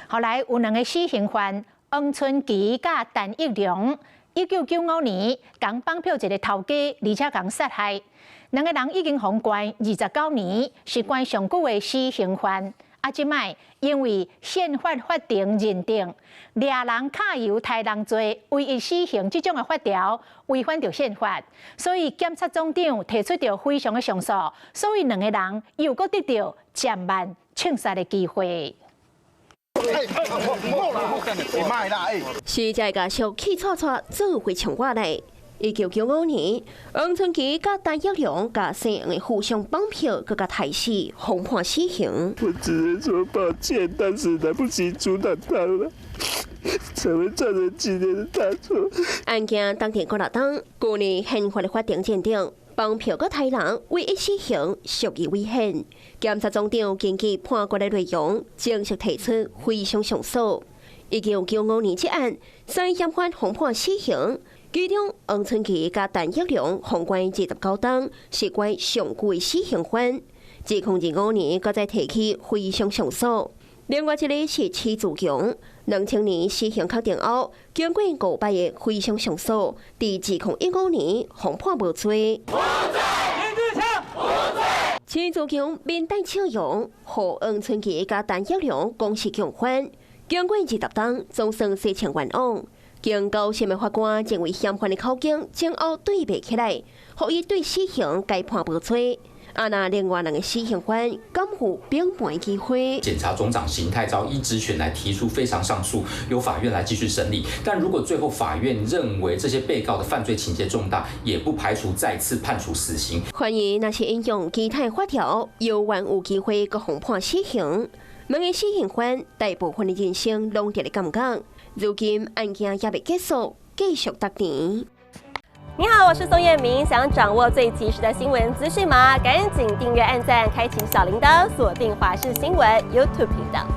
后来有2个死刑犯王春吉甲陈义良，1995年共绑票一个头家，而且共杀害。2个人已经被关29年，是关上久的死刑犯。即摆因为宪法法庭认定掠人卡油杀人罪唯一死刑这种的法条违反着宪法，所以检察总长提出着非常的上诉，所以2个人又搁得到暂慢枪杀的机会。是在家属气挫挫做回枪我来。1995年，王春吉甲陈义良甲姓杨的互相绑票，佮杀死，红判死刑。我只能说抱歉，但是来不及阻挡他了，成为造成几年的大错。案件当地国大党，去年宪法的法庭鉴定，绑票佮杀人唯一死刑属于违宪。检察总长根据判决的内容，正式提出非常上诉。1995年这案，3嫌犯红判死刑。其中，王春吉甲陈义良被关29档，是关上久的死刑犯。2025年，搁再提起非常上诉。另外一个是徐自强，2000年死刑确定后，经过5摆的非常上诉，在2015年被判无罪。无罪！林志强无罪！徐自强面带笑容，和王春吉甲陈义良公示共犯，经过20档，总算4千冤枉。经高审的法官认为嫌犯的口径前后对比起来，予以对死刑该判无罪。那另外2个死刑犯敢有平盘的机会？检察总长邢太昭依职权来提出非常上诉，由法院来继续审理。但如果最后法院认为这些被告的犯罪情节重大，也不排除再次判处死刑。怀疑那些引用其他法条，有缘有机会搁被判死刑。2个死刑犯大部分的人生拢伫咧感觉。如今案件也未结束，继续打电。你好，我是宋彦明。想掌握最及时的新闻资讯吗？赶紧订阅、按赞、开启小铃铛，锁定华视新闻 YouTube 频道。